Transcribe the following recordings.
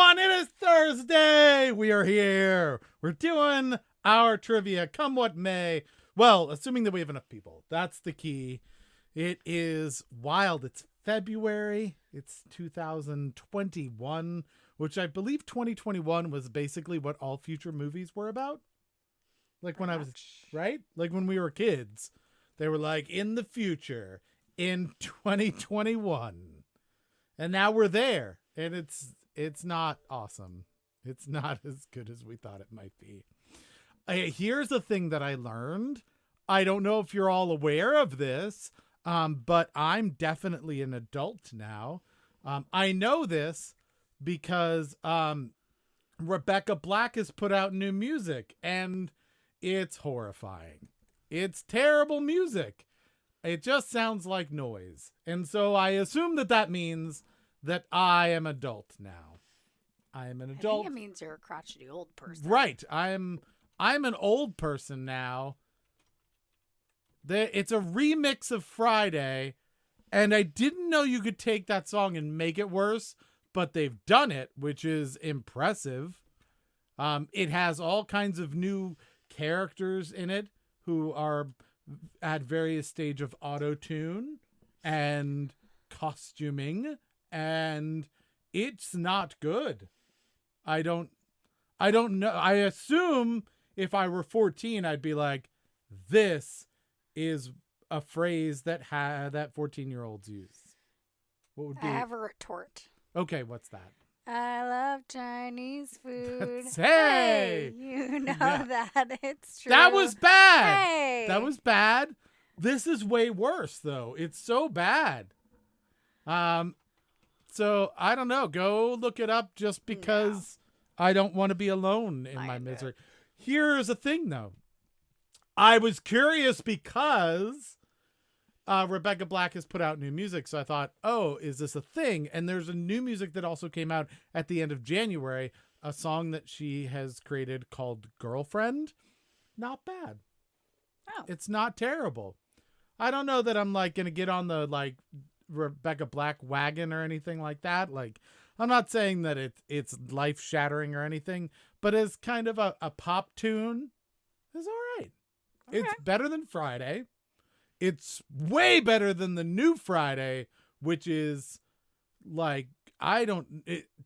everyone, it is Thursday. We are here. We're doing our trivia, come what may. Well, assuming that we have enough people. That's the key. It is wild. It's February. It's 2021, which I believe 2021 was basically what all future movies were about. Like when I was, right? Like when we were kids, they were like, in the future, in 2021. And now we're there. And it's not awesome. It's not as good as we thought it might be. Here's the thing that I learned. I don't know if you're all aware of this, but I'm definitely an adult now. I know this because Rebecca Black has put out new music, and it's horrifying. It's terrible music. It just sounds like noise. And so I assume that means that I am adult now. I am an adult. I think it means you're a crotchety old person. Right. I'm an old person now. It's a remix of Friday, and I didn't know you could take that song and make it worse, but they've done it, which is impressive. It has all kinds of new characters in it who are at various stage of auto-tune and costuming, and it's not good. I don't know. I assume if I were 14, I'd be like, this is a phrase that 14-year-olds use. What would be? I have a retort. Okay, what's that? I love Chinese food. Hey! You know Yeah. that it's true. That was bad. Hey! That was bad. This is way worse, though. It's so bad. So I don't know. Go look it up just because I don't want to be alone in my misery. Here's the thing, though. I was curious because Rebecca Black has put out new music. So I thought, oh, is this a thing? And there's a new music that also came out at the end of January, a song that she has created called Girlfriend. Not bad. Oh. It's not terrible. I don't know that I'm like going to get on the like Rebecca Black wagon or anything like that. Like, I'm not saying that it's life shattering or anything, but as kind of a pop tune is all right. Okay. It's better than Friday. It's way better than the new Friday, which is like,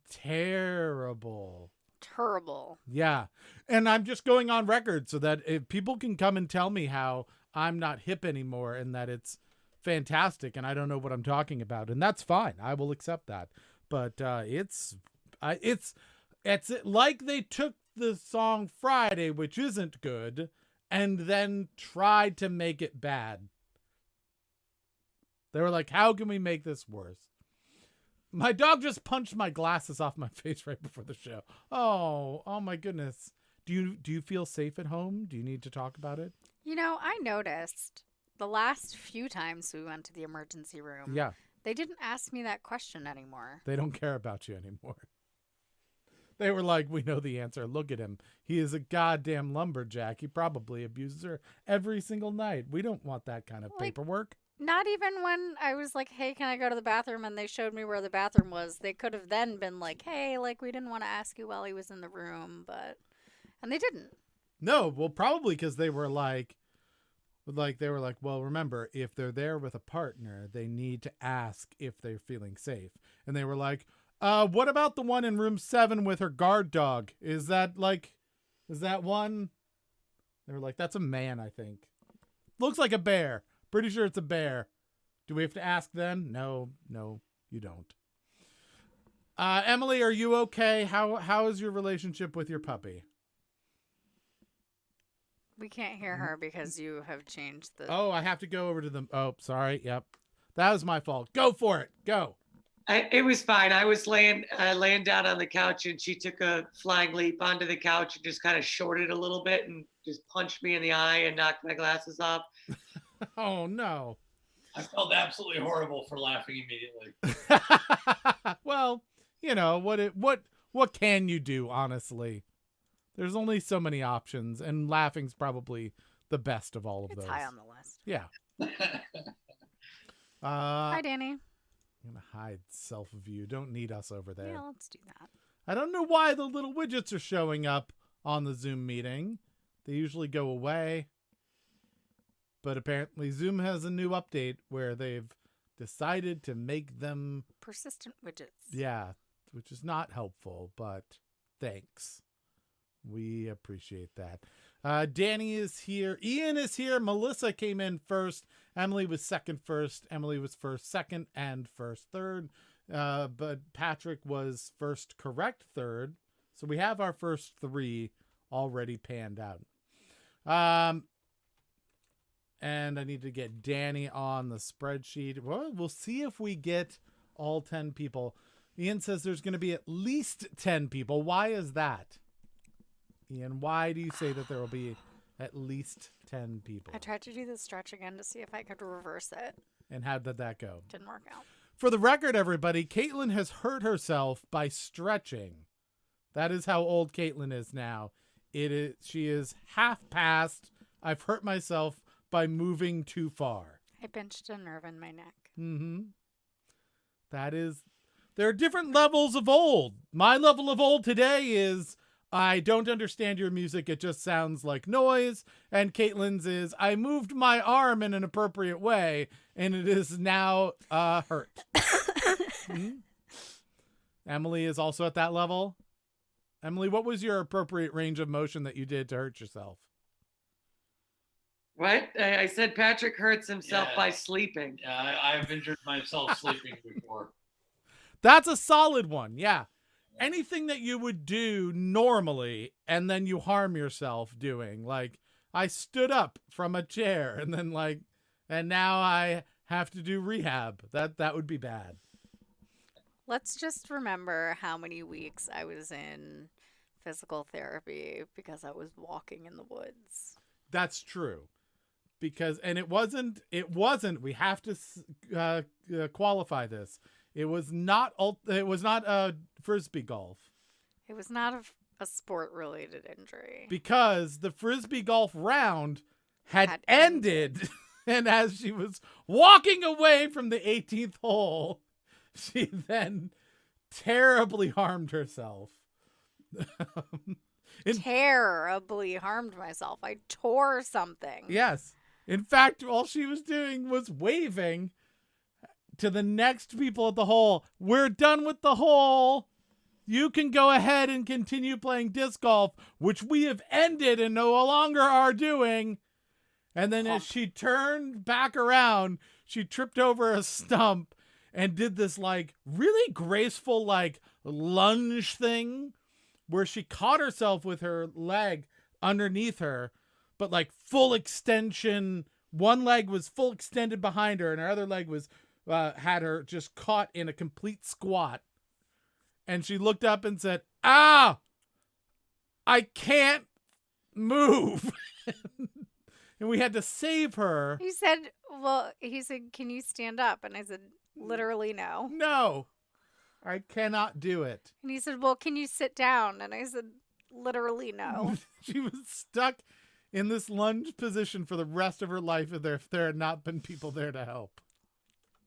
terrible. Terrible. Yeah. And I'm just going on record so that if people can come and tell me how I'm not hip anymore and that it's fantastic and I don't know what I'm talking about, and that's fine. I will accept that. But it's like they took the song Friday, which isn't good, and then tried to make it bad. They were like, how can we make this worse? My dog just punched my glasses off my face right before the show. Oh my goodness. Do you feel safe at home? Do you need to talk about it? You know, I noticed the last few times we went to the emergency room. Yeah. They didn't ask me that question anymore. They don't care about you anymore. They were like, we know the answer. Look at him. He is a goddamn lumberjack. He probably abuses her every single night. We don't want that kind of paperwork. Not even when I was like, hey, can I go to the bathroom? And they showed me where the bathroom was. They could have then been like, hey, like, we didn't want to ask you while he was in the room. And they didn't. No, well, probably because they were like, well, remember, if they're there with a partner, they need to ask if they're feeling safe. And they were like, what about the one in room 7 with her guard dog? Is that one? They were like, that's a man, I think. Looks like a bear. Pretty sure it's a bear. Do we have to ask then? No, you don't. Emily, are you okay? How is your relationship with your puppy? We can't hear her because you have changed the... Oh, I have to go over to them. Oh, sorry. Yep. That was my fault. Go for it. Go. It was fine. I was laying down on the couch, and she took a flying leap onto the couch and just kind of shorted a little bit and just punched me in the eye and knocked my glasses off. Oh, no. I felt absolutely horrible for laughing immediately. Well, you know, what can you do, honestly? There's only so many options, and laughing's probably the best of all of those. It's high on the list. Yeah. Hi, Danny. I'm going to hide self-view. Don't need us over there. Yeah, let's do I don't know why the little widgets are showing up on the Zoom meeting. They usually go away. But apparently Zoom has a new update where they've decided to make them Persistent widgets. yeah, which is not helpful, but thanks. We appreciate that. Danny is here. Ian is here. Melissa came in first. Emily was second first. Emily was first second and first third. But Patrick was first correct third. So we have our first three already panned out. And I need to get Danny on the spreadsheet. Well, we'll see if we get all 10 people. Ian says there's going to be at least 10 people. Why is that? Ian, why do you say that there will be at least 10 people? I tried to do the stretch again to see if I could reverse it. And how did that go? Didn't work out. For the record, everybody, Caitlin has hurt herself by stretching. That is how old Caitlin is now. She is half past. I've hurt myself by moving too far. I pinched a nerve in my neck. Mm-hmm. There are different levels of old. My level of old today is I don't understand your music. It just sounds like noise. And Caitlin's is I moved my arm in an appropriate way and it is now hurt. Mm-hmm. Emily is also at that level. Emily, what was your appropriate range of motion that you did to hurt yourself? What? I said Patrick hurts himself Yeah. by sleeping. Yeah, I've injured myself sleeping before. That's a solid one. Yeah. Anything that you would do normally and then you harm yourself doing. Like I stood up from a chair and now I have to do rehab. That would be bad. Let's just remember how many weeks I was in physical therapy because I was walking in the woods. That's true. It wasn't, we have to qualify this. It was not Frisbee golf. It was not a sport-related injury. Because the Frisbee golf round had ended. And as she was walking away from the 18th hole, she then terribly harmed herself. Terribly harmed myself. I tore something. Yes. In fact, all she was doing was waving to the next people at the hole. We're done with the hole. You can go ahead and continue playing disc golf, which we have ended and no longer are doing. And then as she turned back around, she tripped over a stump and did this really graceful lunge thing where she caught herself with her leg underneath her, but full extension. One leg was full extended behind her and her other leg was had her just caught in a complete squat. And she looked up and said, I can't move. And we had to save her. He said, can you stand up? And I said, literally no. No, I cannot do it. And he said, well, can you sit down? And I said, literally no. She was stuck in this lunge position for the rest of her life if there had not been people there to help.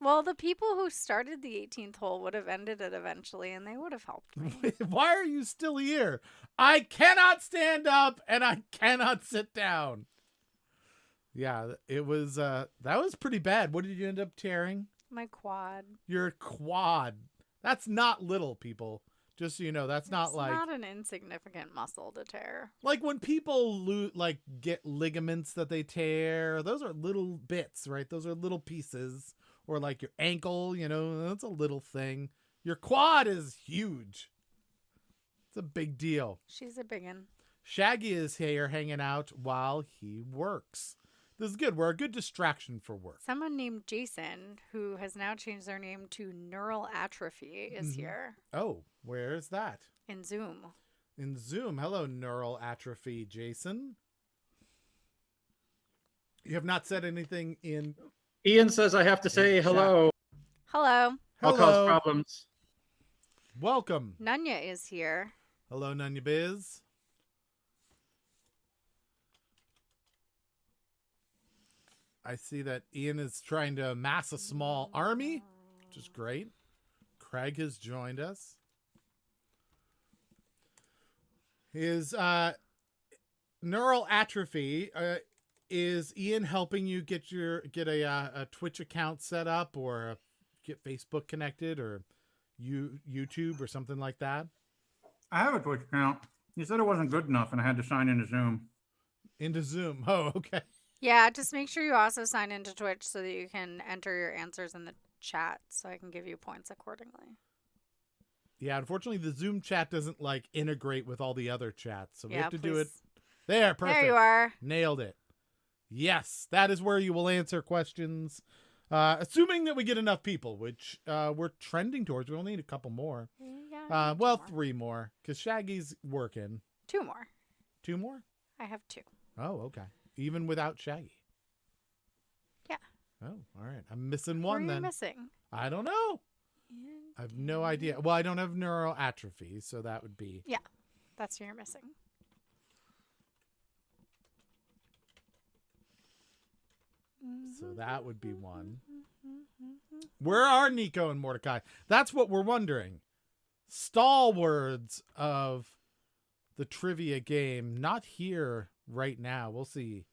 Well, the people who started the 18th hole would have ended it eventually, and they would have helped me. Why are you still here? I cannot stand up and I cannot sit down. Yeah, it was, that was pretty bad. What did you end up tearing? My quad. Your quad. That's not little, people. Just so you know, that's not It's not an insignificant muscle to tear. like when people get ligaments that they tear. Those are little bits, right? Those are little pieces. Or your ankle, that's a little thing. Your quad is huge. It's a big deal. She's a biggin. Shaggy is here hanging out while he works. This is good. We're a good distraction for work. Someone named Jason, who has now changed their name to Neural Atrophy, is here Oh, where is that? in Zoom. In Zoom. Hello, Neural Atrophy, Jason. You have not said anything in... Ian says I have to say hello. Hello. I'll cause problems. Welcome. Nunya is here. Hello, Nunya Biz. I see that Ian is trying to amass a small army, which is great. Craig has joined us. Is neural atrophy. Is Ian helping you get a Twitch account set up, or get Facebook connected, or YouTube or something like that? I have a Twitch account. He said it wasn't good enough, and I had to sign into Zoom. Into Zoom. Oh, okay. Yeah, just make sure you also sign into Twitch so that you can enter your answers in the chat so I can give you points accordingly. Yeah, unfortunately, the Zoom chat doesn't like integrate with all the other chats, so we Yeah, have to do it. please. There, perfect. There you are. Nailed it. Yes, that is where you will answer questions, assuming that we get enough people, which we're trending towards. We only need a couple more. Yeah, Well, two more. 3 more, because Shaggy's working. 2 more. 2 more? I have 2. Oh, okay. Even without Shaggy. Yeah. Oh, all right. I'm missing What one are you then. missing? I don't know. I have no idea. Well, I don't have neural atrophy, so that would be. Yeah, that's what you're missing. So that would be one. Where are Nico and Mordecai? That's what we're wondering. Stalwarts of the trivia game, not here right now. We'll see.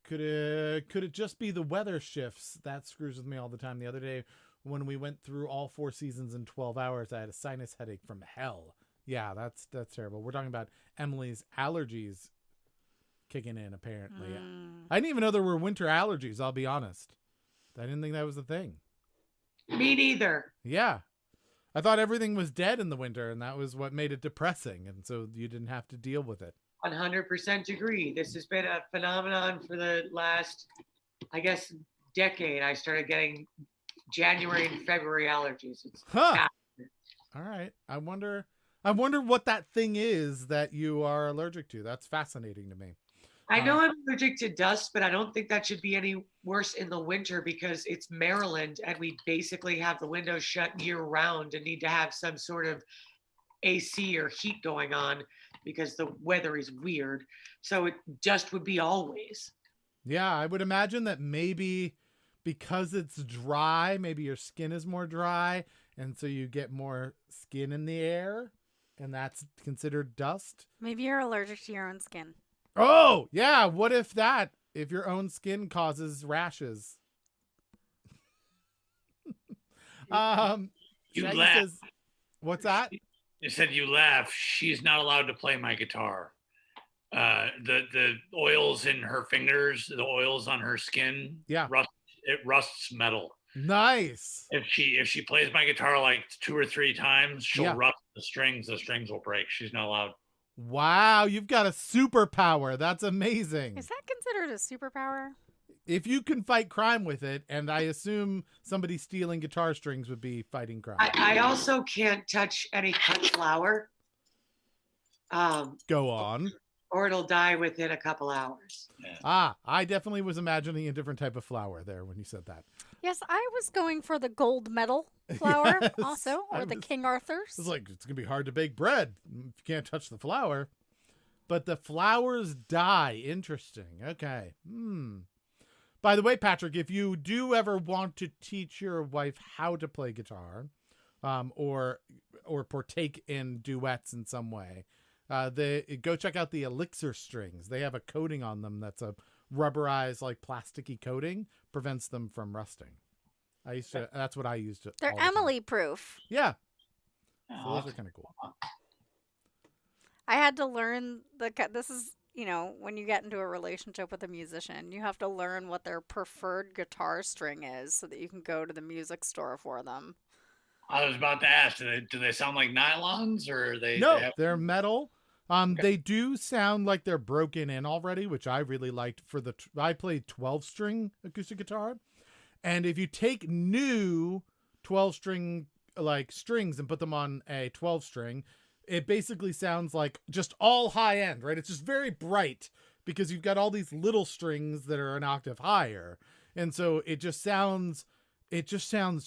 Could it just be the weather shifts? That screws with me all the time. The other day when we went through all 4 seasons in 12 hours, I had a sinus headache from hell. Yeah, that's terrible. We're talking about Emily's allergies kicking in, apparently. I didn't even know there were winter allergies, I'll be honest. I didn't think that was a thing. Me neither. Yeah. I thought everything was dead in the winter, and that was what made it depressing, and so you didn't have to deal with it. 100% agree. This has been a phenomenon for the last, I guess, decade. I started getting January and February allergies. It's Huh. All right. I wonder what that thing is that you are allergic to. That's fascinating to me. I know I'm allergic to dust, but I don't think that should be any worse in the winter because it's Maryland and we basically have the windows shut year round and need to have some sort of AC or heat going on because the weather is weird. So it just would be always. Yeah, I would imagine that maybe because it's dry, maybe your skin is more dry, and so you get more skin in the air, and that's considered dust. Maybe you're allergic to your own skin. Oh, yeah. What if your own skin causes rashes? You Shaggy laugh. says, what's that? They said you laugh. She's not allowed to play my guitar. The oils in her fingers, the oils on her skin, Yeah. it rusts metal. Nice. If she plays my guitar like 2 or 3 times, she'll Yeah. rust the strings. The strings will break. She's not allowed. Wow, you've got a superpower. That's amazing. Is that considered a superpower? If you can fight crime with it, and I assume somebody stealing guitar strings would be fighting crime. I also can't touch any cut flour. Go on. Or it'll die within a couple hours. I definitely was imagining a different type of flower there when you said that. Yes, I was going for the gold medal flour Yes, also, I or the was- King Arthur's. It's like, it's going to be hard to bake bread if you can't touch the flour. But the flowers die. Interesting. Okay. By the way, Patrick, if you do ever want to teach your wife how to play guitar, or partake in duets in some way, go check out the Elixir strings. They have a coating on them that's a rubberized, like plasticky coating, prevents them from rusting. That's what I used to. They're Emily proof. Yeah. So Oh, those are kind of cool. I had to learn this is, when you get into a relationship with a musician, you have to learn what their preferred guitar string is so that you can go to the music store for them. I was about to ask, do they sound like nylons or No, they're metal. They do sound like they're broken in already, which I really liked. I played 12-string acoustic guitar, and if you take new 12-string like strings and put them on a 12-string, it basically sounds like just all high end, right? It's just very bright because you've got all these little strings that are an octave higher, and so it just sounds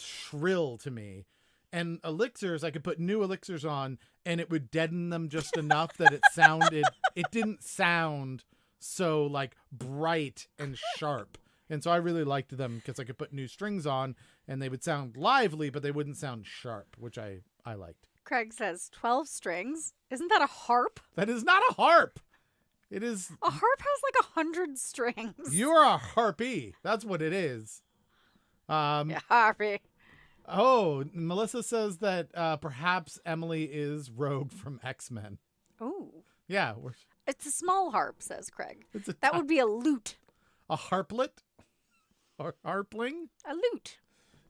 shrill to me. And elixirs, I could put new elixirs on and it would deaden them just enough that it didn't sound so like bright and sharp. And so I really liked them because I could put new strings on and they would sound lively, but they wouldn't sound sharp, which I liked. Craig says 12 strings. Isn't that a harp? That is not a harp. It is. A harp has like 100 strings. You're a harpy. That's what it is. Yeah, harpy. Oh, Melissa says that perhaps Emily is Rogue from X-Men. Ooh. Yeah, It's a small harp, says Craig. it's a That would be a lute. a harplet or harpling. A lute.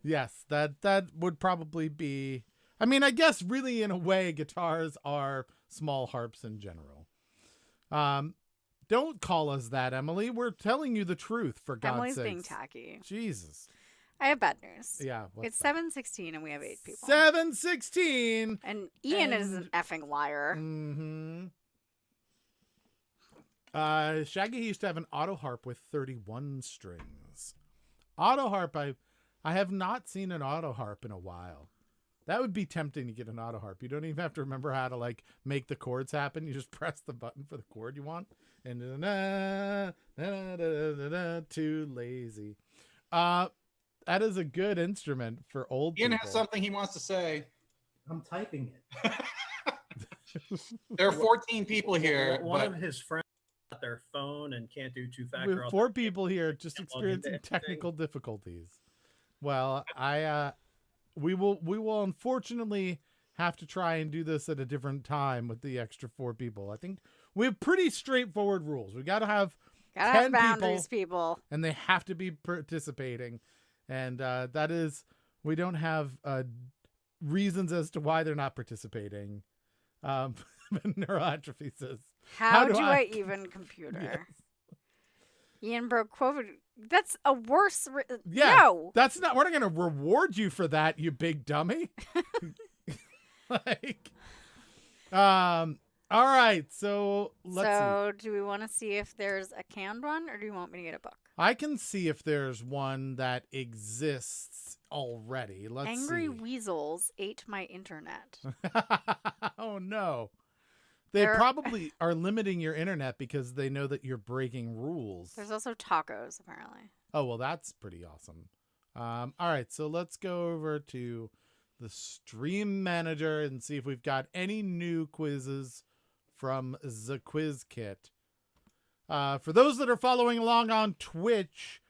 Yes, that would probably be. I mean, I guess really in a way, guitars are small harps in general. Don't call us that, Emily. We're telling you the truth, for God's Emily's sake. being tacky. Jesus. I have bad news. Yeah. It's 7:16 and we have 8 people. 7:16. And Ian is an effing liar. Mm-hmm. Shaggy used to have an auto harp with 31 strings. Auto harp, I have not seen an auto harp in a while. That would be tempting to get an auto harp. You don't even have to remember how to like make the chords happen. You just press the button for the chord you want. And too lazy. That is a good instrument for old Ian people. has something he wants to say. I'm typing it. There are 14 people here. One but of his friends got their phone and can't do With two-factor. 4 people here just Can't log into experiencing anything. technical difficulties. Well, we will unfortunately have to try and do this at a different time with the extra 4 people. I think we have pretty straightforward rules. We got to have Gotta 10 have boundaries, people. and they have to be participating. And that is, we don't have reasons as to why they're not participating. Neuroatrophy says, How do do I- I even computer? Ian broke COVID. That's a worse. yeah, No. that's not, we're not going to reward you for that, you big dummy. Like, all right. So let's see. So, do we want to see if there's a canned one, or do you want me to get a book? I can see if there's one that exists already. Let's Angry see. weasels ate my internet. Oh no. They There- probably are limiting your internet because they know that you're breaking rules. There's also tacos, apparently. Oh, well, that's pretty awesome. All right, so let's go over to the stream manager and see if we've got any new quizzes from the quiz kit. For those that are following along on Twitch,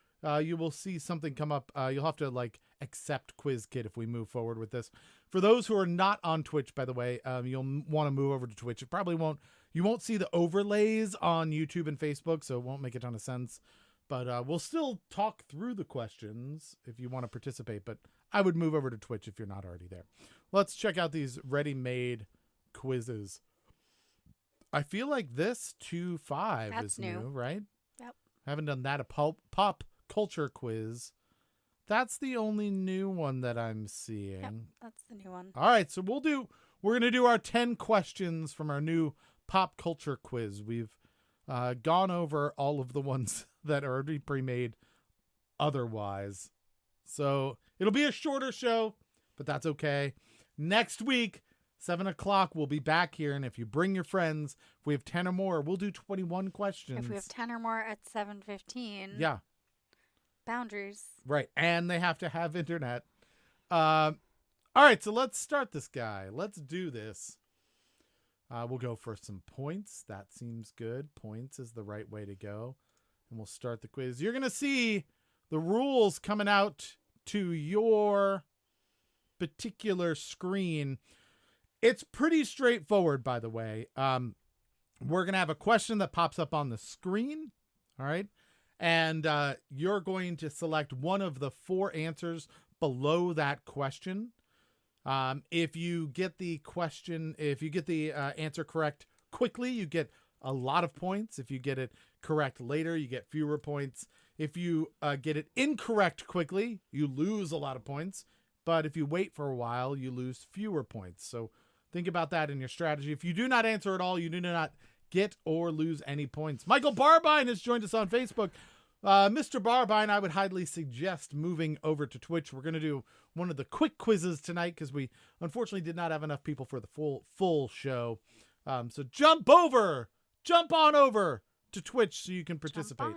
you will see something come up. You'll have to like accept quiz kit if we move forward with this. For those who are not on Twitch, by the way, you'll want to move over to Twitch. It probably won't. You won't see the overlays on YouTube and Facebook, so it won't make a ton of sense. But we'll still talk through the questions if you want to participate. But I would move over to Twitch if you're not already there. Let's check out these ready-made quizzes. I feel like this 2-5 That's is new. new, right? Yep. Haven't done that. A pop culture quiz. That's the only new one that I'm seeing. Yep, that's the new one. All right, so we're going to do our 10 questions from our new pop culture quiz. We've gone over all of the ones that are already pre-made otherwise. So it'll be a shorter show, but that's okay. Next week, 7 o'clock, we'll be back here. And if you bring your friends, if we have 10 or more, we'll do 21 questions. If we have 10 or more at 7:15. Yeah, Boundaries. right. And they have to have internet. All right, so let's start this guy. Let's do this. We'll go for some points. That seems good. Points is the right way to go. And we'll start the quiz. You're going to see the rules coming out to your particular screen. It's pretty straightforward, by the way. We're going to have a question that pops up on the screen. All right. And you're going to select one of the 4 answers below that question. If you get the answer correct quickly, you get a lot of points. If you get it correct later, you get fewer points. If you get it incorrect quickly, you lose a lot of points. But if you wait for a while, you lose fewer points. So think about that in your strategy. If you do not answer at all, you do not get or lose any points. Michael Barbine has joined us on Facebook. Mr. Barbine, I would highly suggest moving over to Twitch. We're going to do one of the quick quizzes tonight because we unfortunately did not have enough people for the full show. So jump on over to Twitch so you can participate.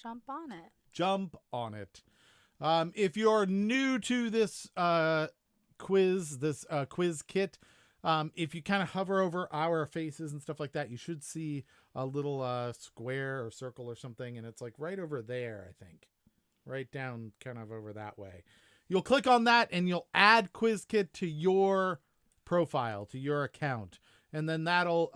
Jump on it. Jump on it. If you're new to this quiz kit, If you kind of hover over our faces and stuff like that, you should see a little square or circle or something, and it's like right over there, I think. Right down kind of over that way. You'll click on that and you'll add QuizKit to your profile, to your account. And then that'll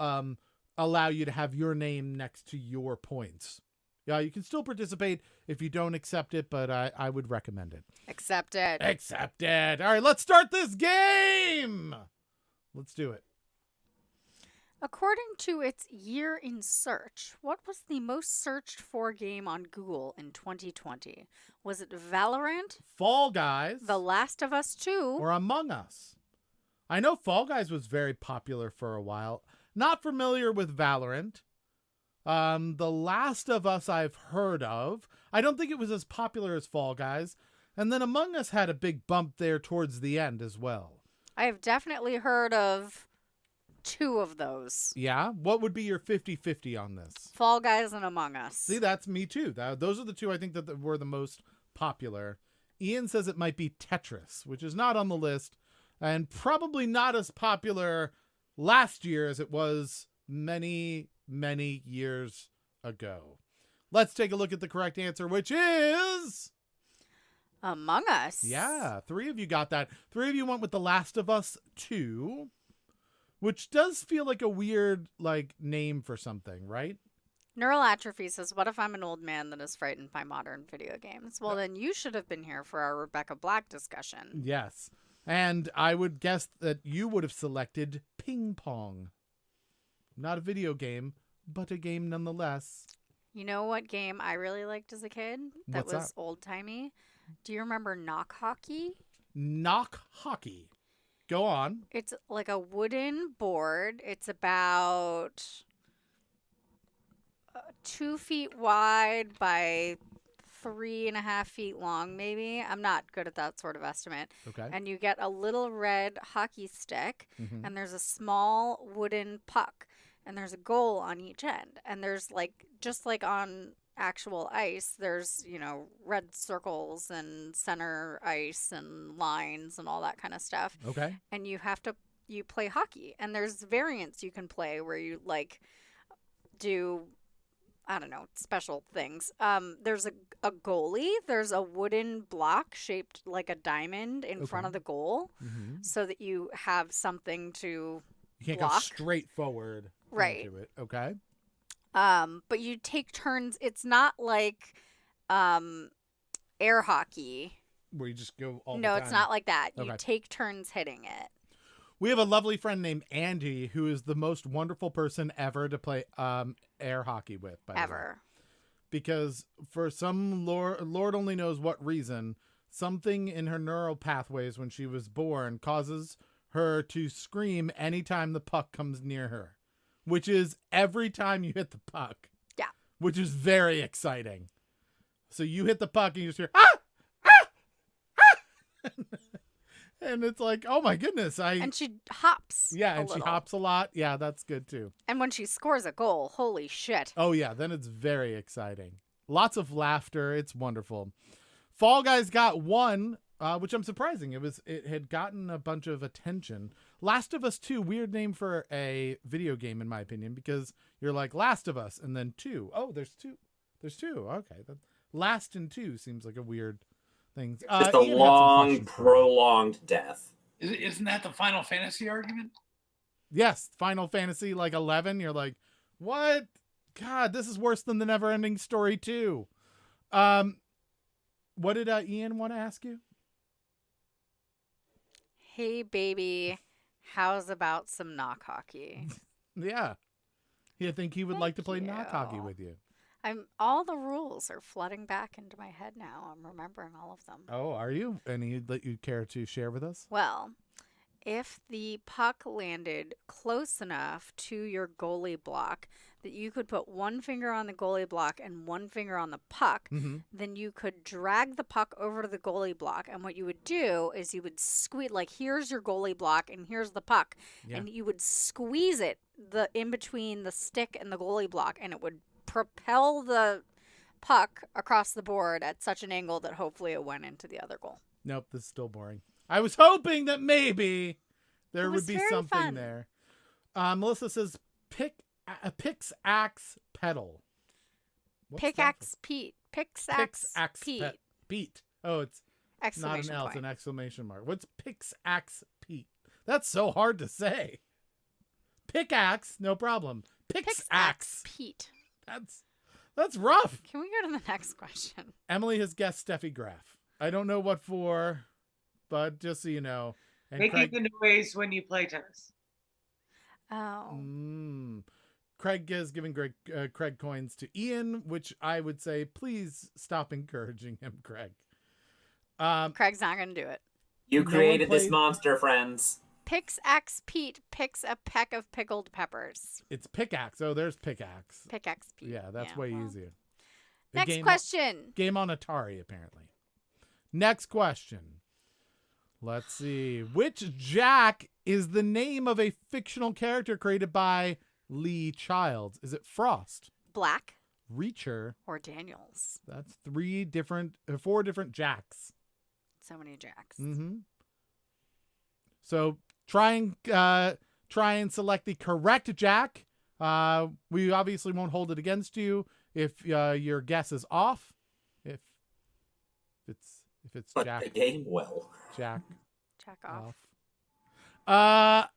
allow you to have your name next to your points. Yeah, you can still participate if you don't accept it, but I would recommend it. Accept it. Accept it. All right, let's start this game. Let's do it. According to its year in search, what was the most searched for game on Google in 2020? Was it Valorant, Fall Guys, The Last of Us 2, or Among Us? I know Fall Guys was very popular for a while. Not familiar with Valorant. The Last of Us I've heard of. I don't think it was as popular as Fall Guys. And then Among Us had a big bump there towards the end as well. I have definitely heard of 2 of those. Yeah? What would be your 50-50 on this? Fall Guys and Among Us. See, that's me too. Those are the 2 I think that were the most popular. Ian says it might be Tetris, which is not on the list, and probably not as popular last year as it was many, many years ago. Let's take a look at the correct answer, which is... Among Us. Yeah, 3 of you got that. 3 of you went with The Last of Us 2, which does feel like a weird name for something, right? Neural Atrophy says, what if I'm an old man that is frightened by modern video games? Well, then you should have been here for our Rebecca Black discussion. Yes. And I would guess that you would have selected Ping Pong. Not a video game, but a game nonetheless. You know what game I really liked as a kid that What's was that? old-timey? Do you remember Knock Hockey? Knock Hockey. Go on. It's like a wooden board. It's about 2 feet wide by 3.5 feet long, maybe. I'm not good at that sort of estimate. Okay. And you get a little red hockey stick, Mhm. and there's a small wooden puck, and there's a goal on each end. And there's just like on actual ice, there's, red circles and center ice and lines and all that kind of stuff. Okay. And you play hockey, and there's variants you can play where you do, I don't know, special things. There's a goalie. There's a wooden block shaped like a diamond in front Okay. of the goal, Mm-hmm. so that you have something to You can't go block. straight forward Right. into it. Okay. But you take turns. It's not like air hockey. Where you just go all the No, time. it's not like that. You Okay. take turns hitting it. We have a lovely friend named Andy who is the most wonderful person ever to play air hockey with, by the way. Ever. Because for some Lord only knows what reason, something in her neural pathways when she was born causes her to scream anytime the puck comes near her, which is every time you hit the puck. Yeah. Which is very exciting. So you hit the puck and you just hear, ah! Ah! Ah! And it's like, oh my goodness. And she hops. Yeah, a and she little. hops a lot. Yeah, that's good too. And when she scores a goal, holy shit. Oh yeah, then it's very exciting. Lots of laughter. It's wonderful. Fall Guys got 1, which I'm surprising. It had gotten a bunch of attention. Last of Us 2, weird name for a video game in my opinion, because you're like Last of Us and then 2. Oh, there's 2. There's 2. Okay. Last and 2 seems like a weird thing. Just a Ian had some long, questions. prolonged death. Isn't that the Final Fantasy argument? Yes, Final Fantasy 11. You're like, what? God, this is worse than the Neverending Story 2. What did Ian want to ask you? Hey, baby, how's about some knock hockey? Yeah, I think he would like to play Thank knock hockey you. with you. All the rules are flooding back into my head now. I'm remembering all of them. Oh, are you? Any that you'd care to share with us? Well, if the puck landed close enough to your goalie block that you could put one finger on the goalie block and one finger on the puck, Mm-hmm. then you could drag the puck over to the goalie block. And what you would do is you would squeeze, here's your goalie block and here's the puck. Yeah. And you would squeeze it in between the stick and the goalie block, and it would propel the puck across the board at such an angle that hopefully it went into the other goal. Nope, this is still boring. I was hoping that maybe There It would was be very something fun. there. Melissa says pickaxe pedal. What's that for? Pickaxe Pete. Pickaxe Pete. Pete. Oh, it's not an Exclamation L, it's point. an exclamation mark. What's pickaxe Pete? That's so hard to say. Pickaxe, no problem. Pickaxe. Pete. That's rough. Can we go to the next question? Emily has guessed Steffi Graf. I don't know what for, but just so you know. And Making the noise when you play tennis. Oh. Craig is giving Craig coins to Ian, which I would say, please stop encouraging him, Craig. Craig's not going to do it. You No created one this played- monster, friends. Pickaxe Pete picks a peck of pickled peppers. It's pickaxe. Oh, there's pickaxe. Pickaxe Pete. Yeah, that's way well. easier. A Next game- question. Game on Atari, apparently. Next question. Let's see. Which Jack is the name of a fictional character created by Lee Childs? Is it Frost, Black Reacher? or Daniels? That's four different Jacks. So many Jacks. Mm-hmm. So try and select the correct Jack. We obviously won't hold it against you if your guess is off. If it's But Jack, the game will. Jack Check off. off.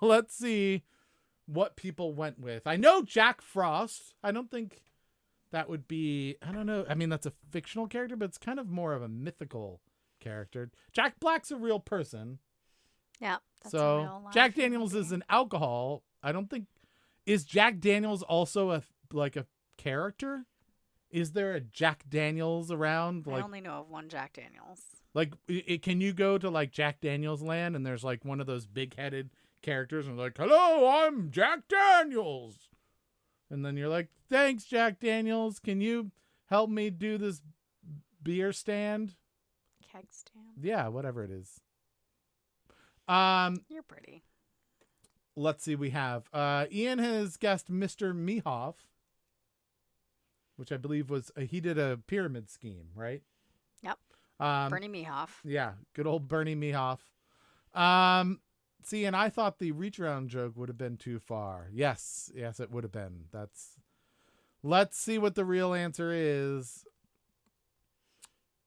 Let's see what people went with. I know Jack Frost. I don't think that would be. I don't know. I mean, that's a fictional character, but it's kind of more of a mythical character. Jack Black's a real person. Yeah. That's a So real life Jack Daniels movie. is an alcohol. I don't think is Jack Daniels also a character? Is there a Jack Daniels around? I only know of one Jack Daniels. Can you go to like Jack Daniels land and there's like one of those big-headed characters and like, "Hello, I'm Jack Daniels," and then you're like, "Thanks, Jack Daniels. Can you help me do this beer stand?" Keg stand. Yeah, whatever it is. You're pretty. Let's see. We have Ian has guessed Mr. Mehoff, which I believe was he did a pyramid scheme, right? Yep. Bernie Mehoff. Yeah, good old Bernie Mehoff. See, and I thought the reach around joke would have been too far. Yes, it would have been. Let's see what the real answer is.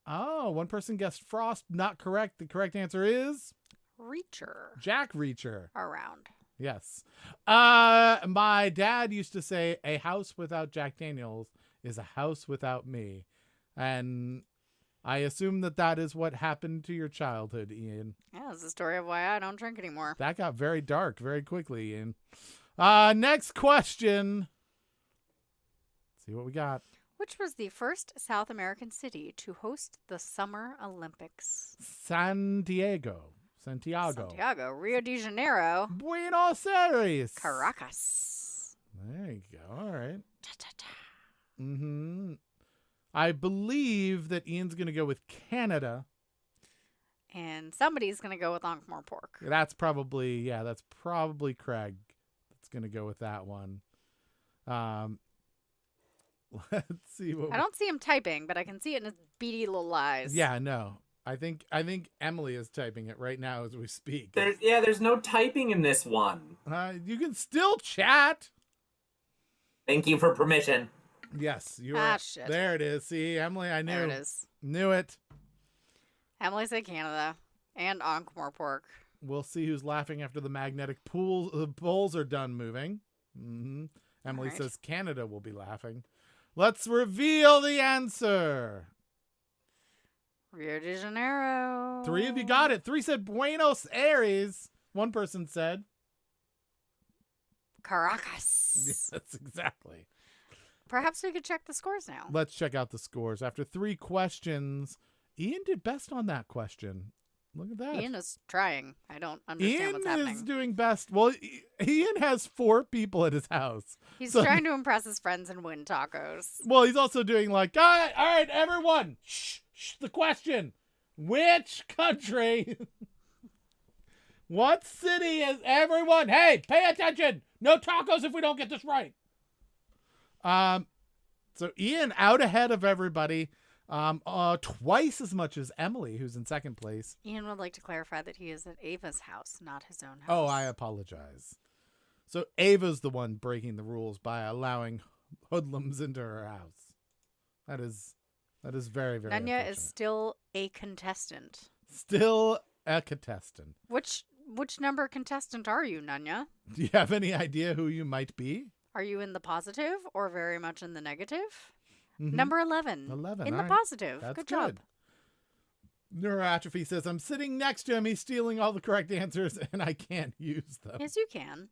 Oh, one person guessed Frost. Not correct. The correct answer is Reacher. Jack Reacher. Around. Yes. My dad used to say a house without Jack Daniels is a house without me. And I assume that is what happened to your childhood, Ian. Yeah, it's the story of why I don't drink anymore. That got very dark very quickly, Ian. Next question. Let's see what we got. Which was the first South American city to host the Summer Olympics? Santiago. Santiago. Rio de Janeiro. Buenos Aires. Caracas. There you go. All right. Ta-ta-ta. Mm-hmm. I believe that Ian's going to go with Canada. And somebody's going to go with Ankh-Morpork. Pork. That's probably Craig that's going to go with that one. Let's see what I don't see him typing, but I can see it in his beady little eyes. Yeah, no. I think Emily is typing it right now as we speak. There's no typing in this one. You can still chat. Thank you for permission. Yes, you Ah, are. shit. There it is. See, Emily, I knew. There it is. Knew it. Emily said Canada and Ankh-Morpork. Pork. We'll see who's laughing after the magnetic poles are done moving. Mm-hmm. Emily right. says Canada will be laughing. Let's reveal the answer. Rio de Janeiro. 3 of you got it. 3 said Buenos Aires. One person said. Caracas. Yes, exactly. Perhaps we could check the scores now. Let's check out the scores. After 3 questions, Ian did best on that question. Look at that. Ian is trying. I don't understand Ian what's is happening. doing best. Well, Ian has 4 people at his house. He's So- trying to impress his friends and win tacos. Well, he's also doing like, all right, everyone. Shh, the question. Which country? What city is everyone? Hey, pay attention. No tacos if we don't get this right. So Ian out ahead of everybody. Twice as much as Emily, who's in second place. Ian would like to clarify that he is at Ava's house, not his own house. Oh, I apologize. So Ava's the one breaking the rules by allowing hoodlums into her house. That is very, very Nanya unfortunate. is still a contestant. Still a contestant. Which number contestant are you, Nanya? Do you have any idea who you might be? Are you in the positive or very much in the negative? Mhm. Number 11. 11. In all the right. positive. That's Good job. Neuroatrophy says, I'm sitting next to him. He's stealing all the correct answers, and I can't use them. Yes, you can.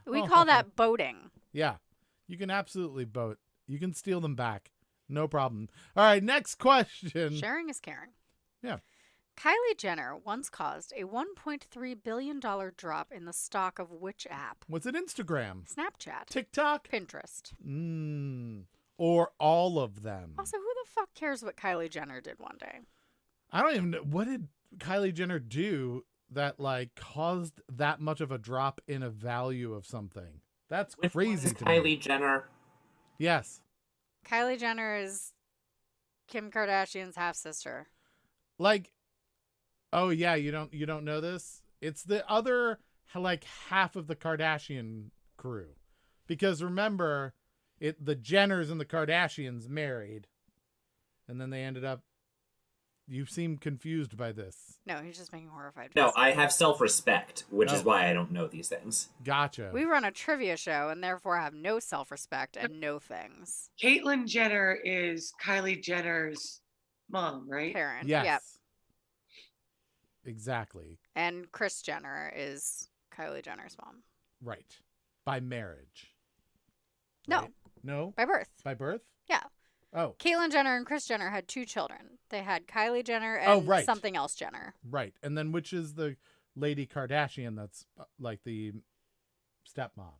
We Oh. call that boating. Yeah, you can absolutely vote. You can steal them back. No problem. All right, next question. Sharing is caring. Yeah. Kylie Jenner once caused a $1.3 billion drop in the stock of which app? Was it Instagram? Snapchat. TikTok? Pinterest. Or all of them? Also, who the fuck cares what Kylie Jenner did one day? I don't even know. What did Kylie Jenner do that like caused that much of a drop in a value of something? That's Which crazy one is to Kylie me. Jenner? Yes. Kylie Jenner is Kim Kardashian's half sister. Like, oh yeah, you don't know this? It's the other like half of the Kardashian crew. Because remember, the Jenners and the Kardashians married, and then they ended up. You seem confused by this. No, he's just making horrified No, faces. I have self-respect, which is Oh. why I don't know these things. Gotcha. We run a trivia show and therefore have no self-respect and no things. Caitlyn Jenner is Kylie Jenner's mom, right? Parent. Yes. Yep. Exactly. And Kris Jenner is Kylie Jenner's mom. Right. By marriage. No, Right? No? by birth. By birth? Yeah. Oh, Caitlyn Jenner and Kris Jenner had 2 children. They had Kylie Jenner Oh, and right. something else Jenner. right. And then which is the Lady Kardashian that's like the stepmom?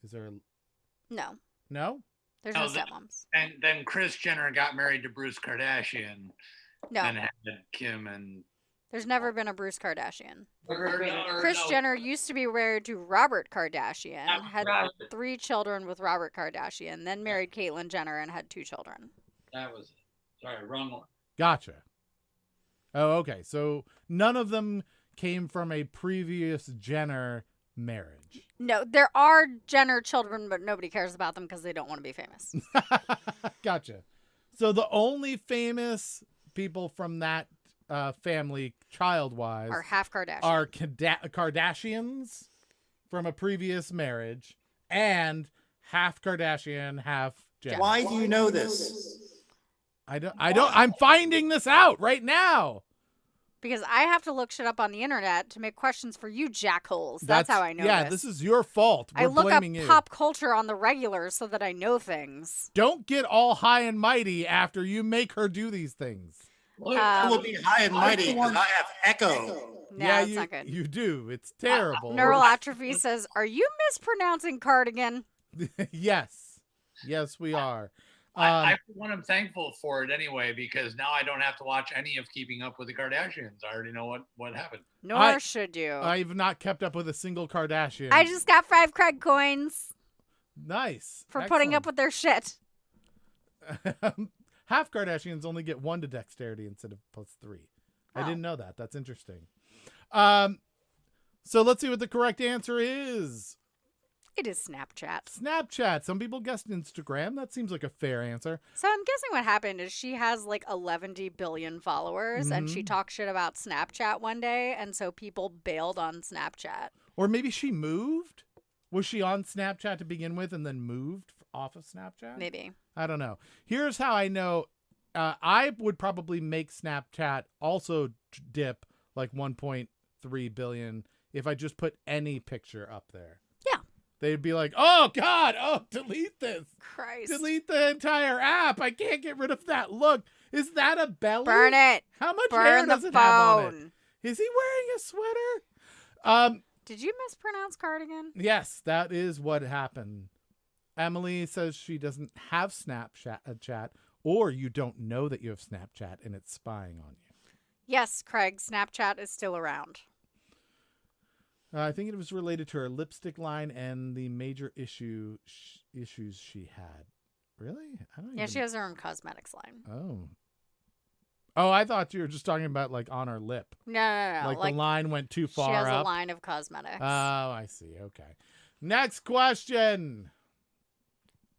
Is there a... No, No? there's No, no the- stepmoms. And then Kris Jenner got married to Bruce Kardashian No, and had Kim and there's never been a Bruce Kardashian. or Kris no, Jenner used to be married to Robert Kardashian, That was had Robert. 3 children with Robert Kardashian, then married Caitlyn Jenner and had 2 children. that was sorry, wrong one. Gotcha. Oh, okay. So none of them came from a previous Jenner marriage. No, there are Jenner children, but nobody cares about them because they don't want to be famous. Gotcha. So the only famous people from that family, child-wise, Are half Kardashian. are Kardashians from a previous marriage, and half Kardashian, half Jenner. Why do you know this? I'm finding this out right now. Because I have to look shit up on the internet to make questions for you jackholes. That's how I know Yeah, this. this is your fault. We're I look up blaming you. pop culture on the regular so that I know things. Don't get all high and mighty after you make her do these things. I will be high and mighty because I have echo. No, yeah, it's you, not good. you do. It's terrible. Neural atrophy says, "Are you mispronouncing cardigan?" Yes. Yes, we are. I for one, am thankful for it anyway because now I don't have to watch any of Keeping Up with the Kardashians. I already know what happened. Nor should you. I've not kept up with a single Kardashian. I just got 5 Craig coins Nice. for putting up with their shit. Half Kardashians only get 1 to dexterity instead of +3. I Oh. didn't know that. That's interesting. So let's see what the correct answer is. It is Snapchat. Snapchat. Some people guessed Instagram. That seems like a fair answer. So I'm guessing what happened is she has like 11 billion followers and she Mhm. talked shit about Snapchat one day, and so people bailed on Snapchat. Or maybe she moved. Was she on Snapchat to begin with and then moved off of Snapchat? Maybe. I don't know. Here's how I know. I would probably make Snapchat also dip like 1.3 billion if I just put any picture up there. Yeah. They'd be like, oh, God, oh, delete this. Christ. Delete the entire app. I can't get rid of that look. Is that a belly? Burn it. How much hair Burn the does it have on it? phone. Is he wearing a sweater? Did you mispronounce cardigan? Yes, that is what happened. Emily says she doesn't have Snapchat chat, or you don't know that you have Snapchat and it's spying on you. Yes, Craig, Snapchat is still around. I think it was related to her lipstick line and the major issues she had. Really? I don't Yeah, even... she has her own cosmetics line. Oh, I thought you were just talking about like on her lip. No. Like the line went too far She has up. a line of cosmetics. Oh, I see. Okay. Next question.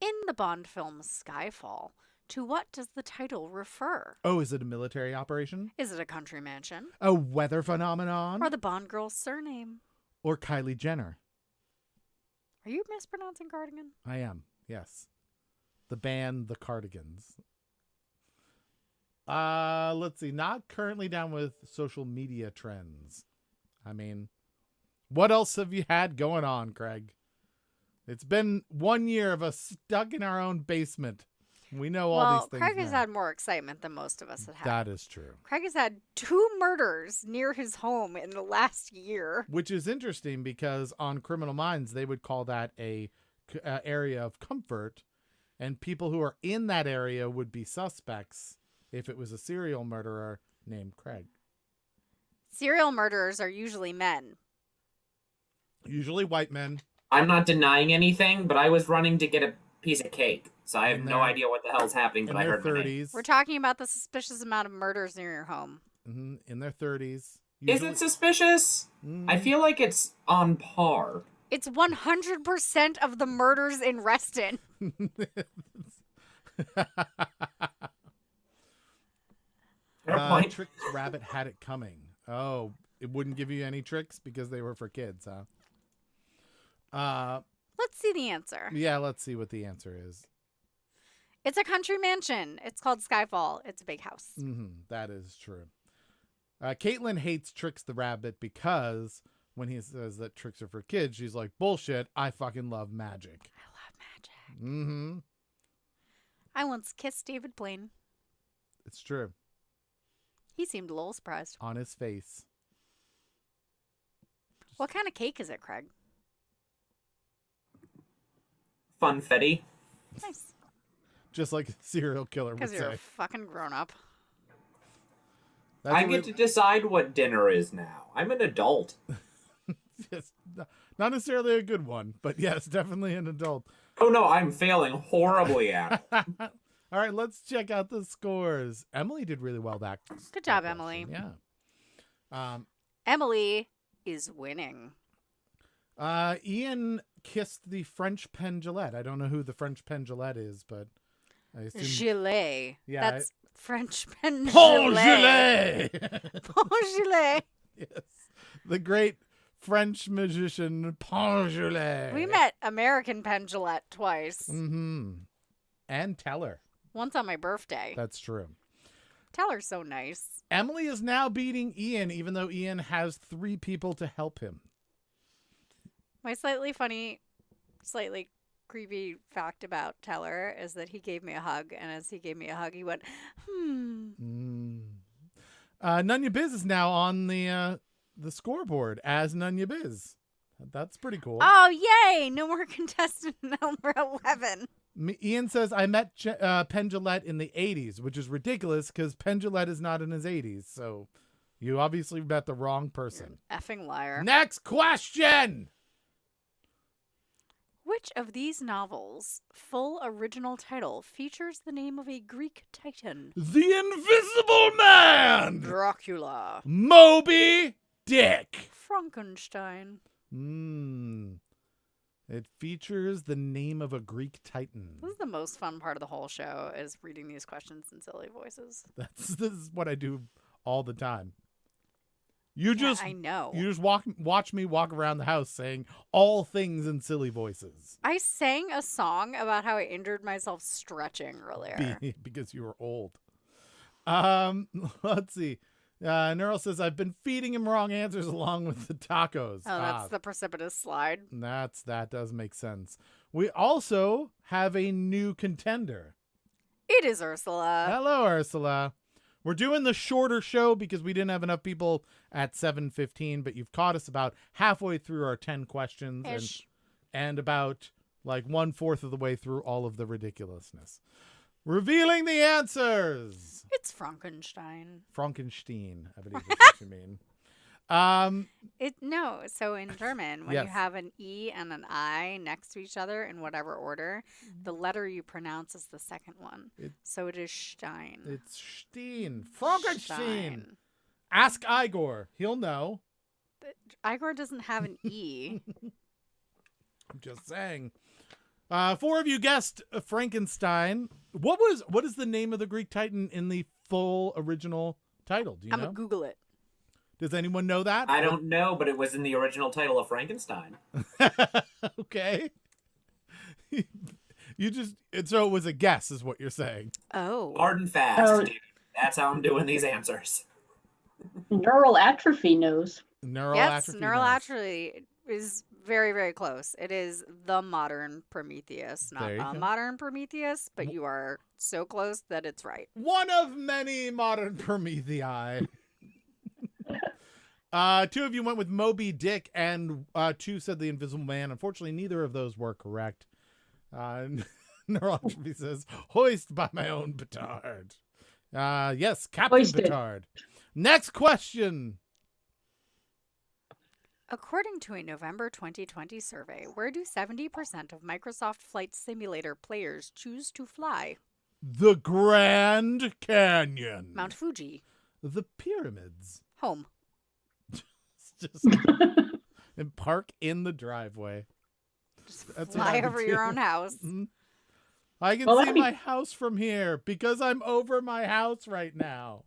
In the Bond film Skyfall, to what does the title refer? Oh, is it a military operation? Is it a country mansion? A weather phenomenon? Or the Bond girl's surname? Or Kylie Jenner? Are you mispronouncing cardigan? I am, yes. The band The Cardigans. Let's see. Not currently down with social media trends. I mean, what else have you had going on, Craig? It's been 1 year of us stuck in our own basement. We know all these things. Craig has now. had more excitement than most of us have had. That is true. Craig has had 2 murders near his home in the last year. Which is interesting because on Criminal Minds, they would call that a area of comfort, and people who are in that area would be suspects if it was a serial murderer named Craig. Serial murderers are usually men. Usually white men. I'm not denying anything, but I was running to get a piece of cake, so I have no idea what the hell's happening, In but I their heard my name. 30s. We're talking about the suspicious amount of murders near your home. In their 30s. Is it suspicious? I feel like it's on par. It's 100% of the murders in Reston. Fair point. Tricked Rabbit had it coming. Oh, it wouldn't give you any tricks because they were for kids, huh? Let's see the answer. Yeah, let's see what the answer is. It's a country mansion. It's called Skyfall. It's a big house. That is true. Caitlin hates Tricks the Rabbit because when he says that tricks are for kids, she's like, bullshit, I fucking love magic. I love magic. I once kissed David Blaine. It's true. He seemed a little surprised. On his face. What kind of cake is it, Craig? Funfetti. Nice. Just like a serial killer would Because say. you're a fucking grown up. That's I what get to decide what dinner is now. I'm an adult. Yes, not necessarily a good one, but yes, definitely an adult. Oh no, I'm failing horribly at it. All right, let's check out the scores. Emily did really well that. Good job, question. Emily. Yeah. Emily is winning. Ian kissed the French Pendulette. I don't know who the French Pendulette is, but I assume... Gilet. Yeah, That's French pen. Paul Gilet. Gilet! Paul Gilet. Yes. The great French magician Paul Gilet. We met American Penn Gillette twice. And Teller. Once on my birthday. That's true. Teller's so nice. Emily is now beating Ian, even though Ian has 3 people to help him. My slightly funny, slightly creepy fact about Teller is that he gave me a hug, and as he gave me a hug, he went, Nunya Biz is now on the scoreboard as Nunya Biz. That's pretty cool. Oh, yay! No more contestant number 11. Ian says, I met Penn Jillette in the 80s, which is ridiculous because Penn Jillette is not in his 80s. So you obviously met the wrong person. Effing liar. Next question! Which of these novels' full original title features the name of a Greek titan? The Invisible Man! Dracula. Moby Dick! Frankenstein. It features the name of a Greek titan. This is the most fun part of the whole show, is reading these questions in silly voices. This is what I do all the time. I know. You just watch me walk around the house saying all things in silly voices. I sang a song about how I injured myself stretching earlier. Because you were old. Let's see. Neural says, I've been feeding him wrong answers along with the tacos. Oh, that's the precipitous slide. That does make sense. We also have a new contender. It is Ursula. Hello, Ursula. We're doing the shorter show because we didn't have enough people at 7:15, but you've caught us about halfway through our 10 questions and about like 1/4 of the way through all of the ridiculousness. Revealing the answers. It's Frankenstein. Frankenstein, I believe is what you mean. So in German, when Yes. you have an E and an I next to each other in whatever order, the letter you pronounce is the second one. So it is Stein. It's Steen. Frankenstein. Stein. Ask Igor. He'll know. But Igor doesn't have an E. I'm just saying. 4 of you guessed Frankenstein. What is the name of the Greek Titan in the full original title? Do you I'm know? gonna Google it. Does anyone know that? I don't know, but it was in the original title of Frankenstein. Okay. So it was a guess, is what you're saying. Oh. Hard and fast, dude. That's how I'm doing these answers. Neural atrophy knows. Neural Yes, atrophy. neural knows. atrophy is very, very close. It is the modern Prometheus, not There you a go. modern Prometheus, but you are so close that it's right. One of many modern Promethei. 2 of you went with Moby Dick, and 2 said the Invisible Man. Unfortunately, neither of those were correct. Neural atrophy says, "Hoist by my own petard." Yes, Captain Hoisted. Petard. Next question. According to a November 2020 survey, where do 70% of Microsoft Flight Simulator players choose to fly? The Grand Canyon. Mount Fuji. The pyramids. Home. Just and park in the driveway. Just That's what fly I would over your do. own house. Mhm. I can Well, see that'd be- my house from here because I'm over my house right now.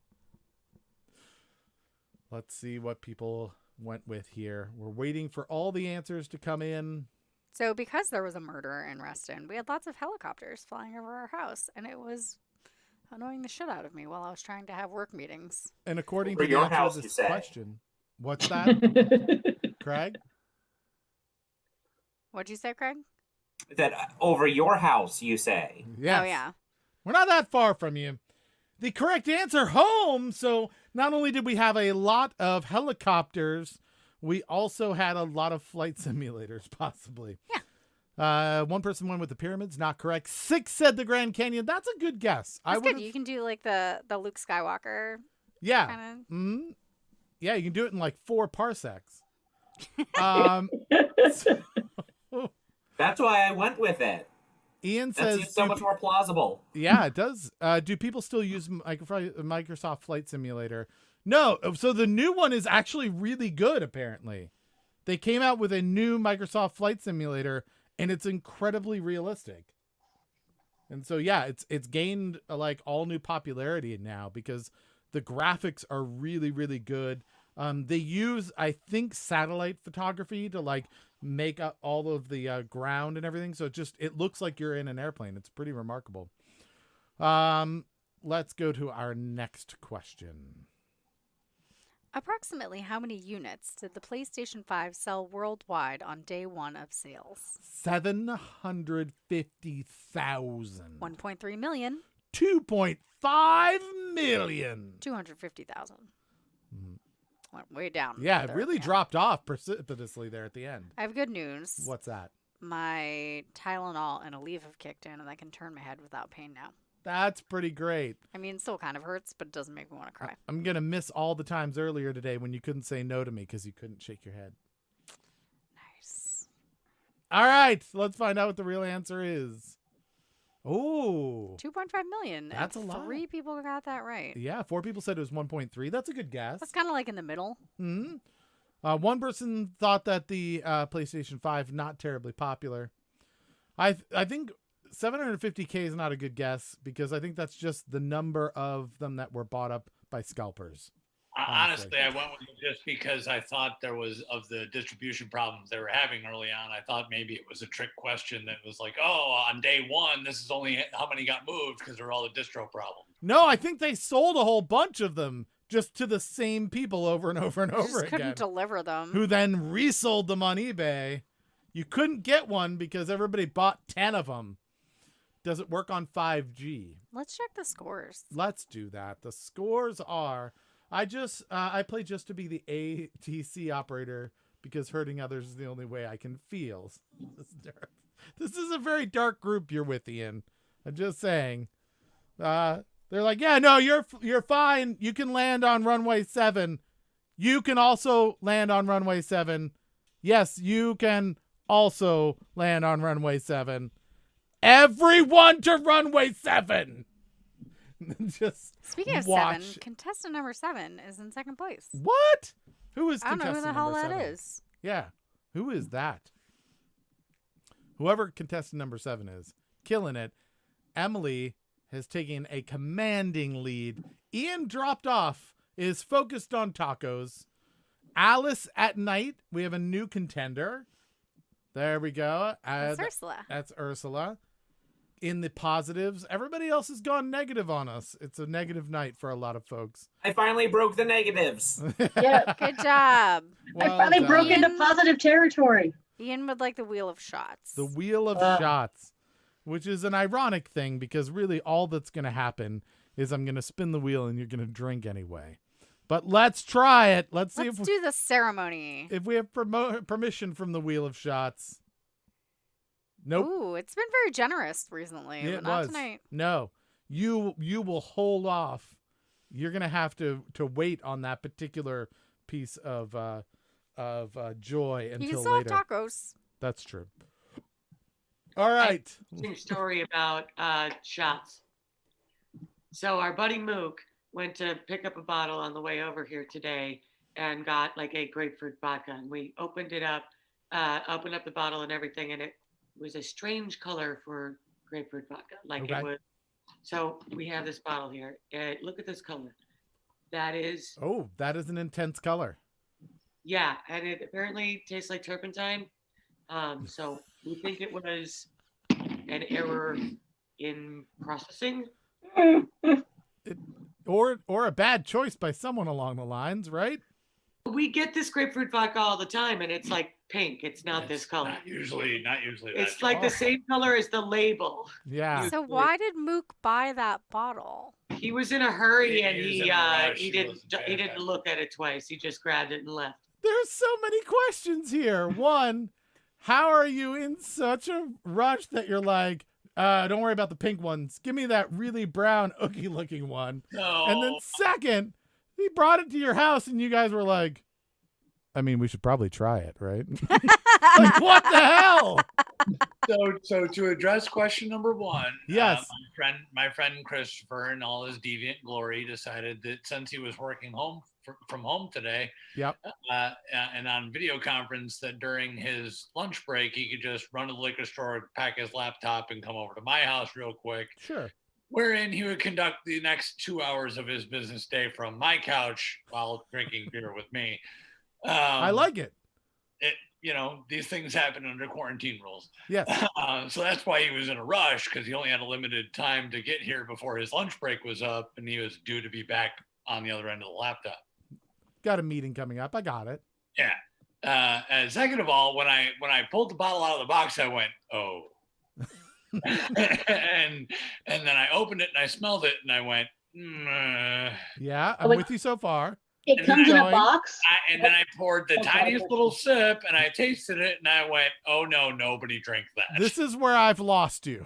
Let's see what people went with here. We're waiting for all the answers to come in. So because there was a murder in Reston, we had lots of helicopters flying over our house, and it was annoying the shit out of me while I was trying to have work meetings. And according Over to the your answer house, to you this say. question, what's that, Craig? What'd you say, Craig? That over your house, you say. Yes. Oh, yeah. We're not that far from you. The correct answer, home. So not only did we have a lot of helicopters, we also had a lot of flight simulators, possibly. Yeah. 1 person went with the pyramids, not correct. 6 said the Grand Canyon. That's a good guess. That's good. would've- You can do like the Luke Skywalker Yeah. kind Mhm. Yeah, you can do it in like 4 parsecs. That's why I went with it. Ian That says, seems so much more plausible. yeah, it does. Do people still use Microsoft Flight Simulator? No. So the new one is actually really good, apparently. They came out with a new Microsoft Flight Simulator, and it's incredibly realistic. And so, yeah, it's gained like all new popularity now because the graphics are really, really good. They use, I think, satellite photography to like make up all of the ground and everything. So it looks like you're in an airplane. It's pretty remarkable. Let's go to our next question. Approximately how many units did the PlayStation 5 sell worldwide on day 1 of sales? 750,000. 1.3 million. 2.5 million. 250,000. Mhm. Went way down. Yeah, it there, really yeah. dropped off precipitously there at the end. I have good news. What's that? My Tylenol and Aleve have kicked in, and I can turn my head without pain now. That's pretty great. I mean, it still kind of hurts, but it doesn't make me want to cry. I'm going to miss all the times earlier today when you couldn't say no to me because you couldn't shake your head. Nice. All right, let's find out what the real answer is. Oh, 2.5 million. That's and a lot. 3 people got that right. yeah. 4 people said it was 1.3. That's a good guess. That's kind of like in the middle. Hmm. 1 person thought that the PlayStation 5 not terribly popular. I think 750K is not a good guess because I think that's just the number of them that were bought up by scalpers. Honestly, I went with it just because I thought there was, of the distribution problems they were having early on, I thought maybe it was a trick question that was like, oh, on day 1, this is only how many got moved because there were all the distro problems. No, I think they sold a whole bunch of them just to the same people over and over and You over just again, couldn't deliver them. who then resold them on eBay. You couldn't get one because everybody bought 10 of them. Does it work on 5G? Let's check the scores. Let's do that. The scores are, I play just to be the ATC operator because hurting others is the only way I can feel. This is a very dark group you're with, Ian. I'm just saying. They're like, yeah, no, you're fine. You can land on runway 7. you can also land on runway 7. Yes, you can also land on runway 7. Everyone to runway 7. Just Speaking of watch. 7, contestant number 7 is in second place. What? Who is I don't know who contestant the hell number that 7? is. Yeah. Who is that? Whoever contestant number 7 is, killing it. Emily has taken a commanding lead. Ian dropped off, is focused on tacos. Alice at night, we have a new contender. There we go. That's Ursula. That's Ursula. In the positives, everybody else has gone negative on us. It's a negative night for a lot of folks. I finally broke the negatives. Yeah. Good job. Well I finally done. broke into positive territory. Ian would like the wheel of shots. The wheel of shots, which is an ironic thing because really all that's going to happen is I'm going to spin the wheel and you're going to drink anyway. But let's try it. Let's see Let's do the ceremony. if we have permission from the wheel of shots. Nope. Ooh, it's been very generous recently, It but not was. tonight. No, you will hold off. You're gonna have to wait on that particular piece of joy You until can still later. have tacos. That's true. All right. Interesting story about shots. So our buddy Mook went to pick up a bottle on the way over here today and got like a grapefruit vodka. And we opened it up, opened up the bottle and everything, and it was a strange color for grapefruit vodka. Like Okay. it was. So we have this bottle here. Look at this color. That is, Oh, that is an intense color. yeah, and it apparently tastes like turpentine. So we think it was an error in processing. Or a bad choice by someone along the lines, right? We get this grapefruit vodka all the time, and it's like pink. It's not this color. Not usually. It's like the same color as the label. Yeah. So why did Mook buy that bottle? He was in a hurry, and He was he in a rush. he He didn't wasn't paying he didn't attention. look at it twice. He just grabbed it and left. There's so many questions here. One, how are you in such a rush that you're like, don't worry about the pink ones. Give me that really brown, ooky looking one. No. And then second, he brought it to your house and you guys were like, I mean, we should probably try it, right? Like, what the hell? So to address question number 1, Yes. my friend Christopher, in all his deviant glory, decided that since he was working from home today, Yep. and on video conference, that during his lunch break he could just run to the liquor store, pack his laptop, and come over to my house real quick. Sure. Wherein he would conduct the next 2 hours of his business day from my couch while drinking beer with me. I like it. it. These things happen under quarantine rules. Yes. So that's why he was in a rush, because he only had a limited time to get here before his lunch break was up, and he was due to be back on the other end of the laptop. Got a meeting coming up. I got it. Yeah. And second of all, when I pulled the bottle out of the box, I went, oh. and then I opened it and I smelled it and I went, Yeah, I'm wait. with you so far. It comes in a Going. box. and then I poured the Okay. tiniest little sip and I tasted it and I went, oh no, nobody drank that. This is where I've lost you.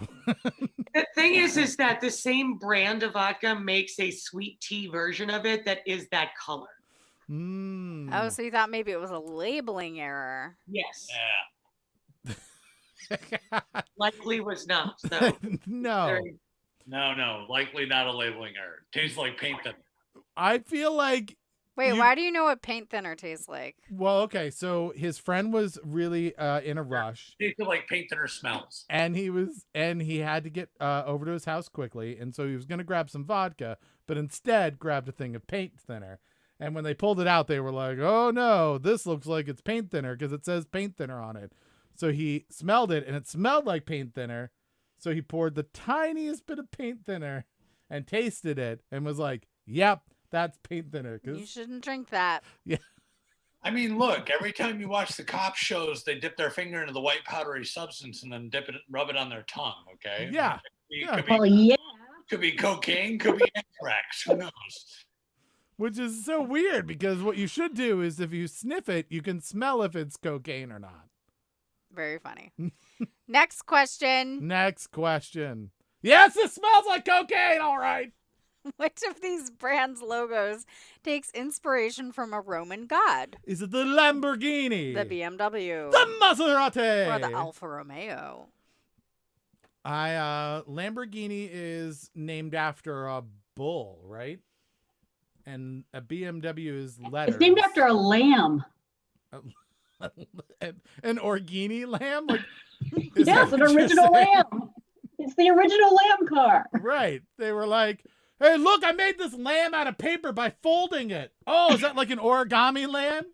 The thing is that the same brand of vodka makes a sweet tea version of it that is that color. Mm. Oh, so you thought maybe it was a labeling error. Yes, Yeah. likely was not. So No. very- No, likely not a labeling error. Tastes like paint thinner. I feel like, Wait, You- why do you know what paint thinner tastes like? well, okay, so his friend was really in a rush. Tasted like paint thinner smells. And he had to get over to his house quickly, and so he was going to grab some vodka, but instead grabbed a thing of paint thinner. And when they pulled it out, they were like, "Oh no, this looks like it's paint thinner because it says paint thinner on it." So he smelled it, and it smelled like paint thinner. So he poured the tiniest bit of paint thinner and tasted it, and was like, "Yep, that's paint thinner." You 'Cause shouldn't drink that. I mean, look, every time you watch the cop shows, they dip their finger into the white powdery substance and then rub it on their tongue, okay? Yeah. Could Well, be, yeah. could be cocaine, could be anthrax, who knows? which is so weird because what you should do is if you sniff it, you can smell if it's cocaine or not. Very funny. Next question. Next question. Yes, it smells like cocaine. All right. Which of these brands' logos takes inspiration from a Roman god? Is it the Lamborghini? The BMW. The Maserati? Or the Alfa Romeo. Lamborghini is named after a bull, right? And a BMW is letters. It's named after a lamb. An Orghini lamb? Like, Yes, an original lamb. It's the original lamb car. Right. They were like, hey, look, I made this lamb out of paper by folding it. Oh, is that like an origami lamb?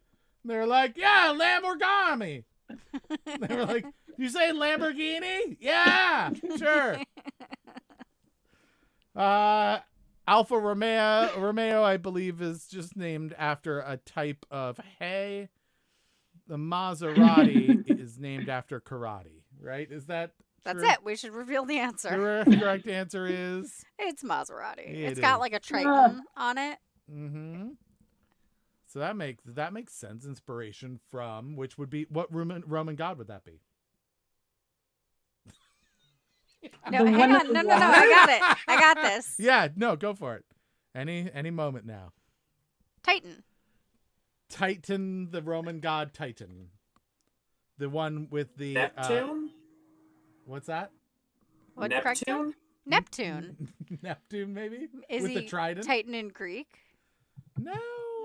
They were like, yeah, lamb origami. They were like, you say Lamborghini? Yeah, sure. Alfa Romeo, I believe, is just named after a type of hay. The Maserati is named after karate, right? Is that That's true? it. We should reveal the answer. The correct answer is... It's Maserati. It It's got is. like a Triton on it. Mm-hmm. So that makes sense. Inspiration from, which would be, what Roman god would that be? No, The hang one on. with No, the no, no. water? I got it. I got this. Yeah, no, go for it. Any moment now. Titan. Titan, the Roman god Titan. The one with the... Neptune? what's that? What correct? Neptune? Neptune. Neptune, maybe? Is with he the trident? Titan in Greek? No. I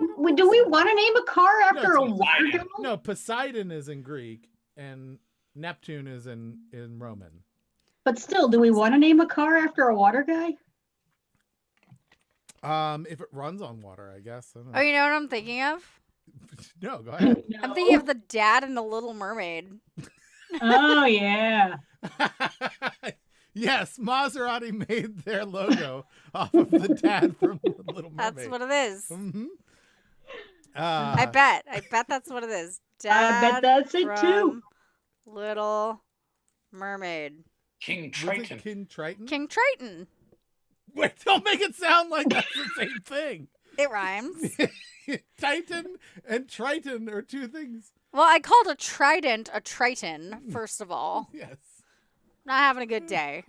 don't Wait, think do we so. want to name a car after No, a it's water Poseidon. gun? No, Poseidon is in Greek, and Neptune is in Roman. But still, do we want to name a car after a water guy? If it runs on water, I guess. I don't Oh, know. you know what I'm thinking of? No, go ahead. I'm thinking of the dad in The Little Mermaid. Oh, yeah. Yes, Maserati made their logo off of the dad from The Little Mermaid. That's what it is. Mm-hmm. I bet that's what it is. I bet Dad that's it, too. from Little Mermaid. King Was Triton. it King Triton? King Triton. Wait, don't make it sound like that's the same thing. It rhymes. Titan and Triton are two things. Well, I called a trident a triton, first of all. Yes. Not having a good day.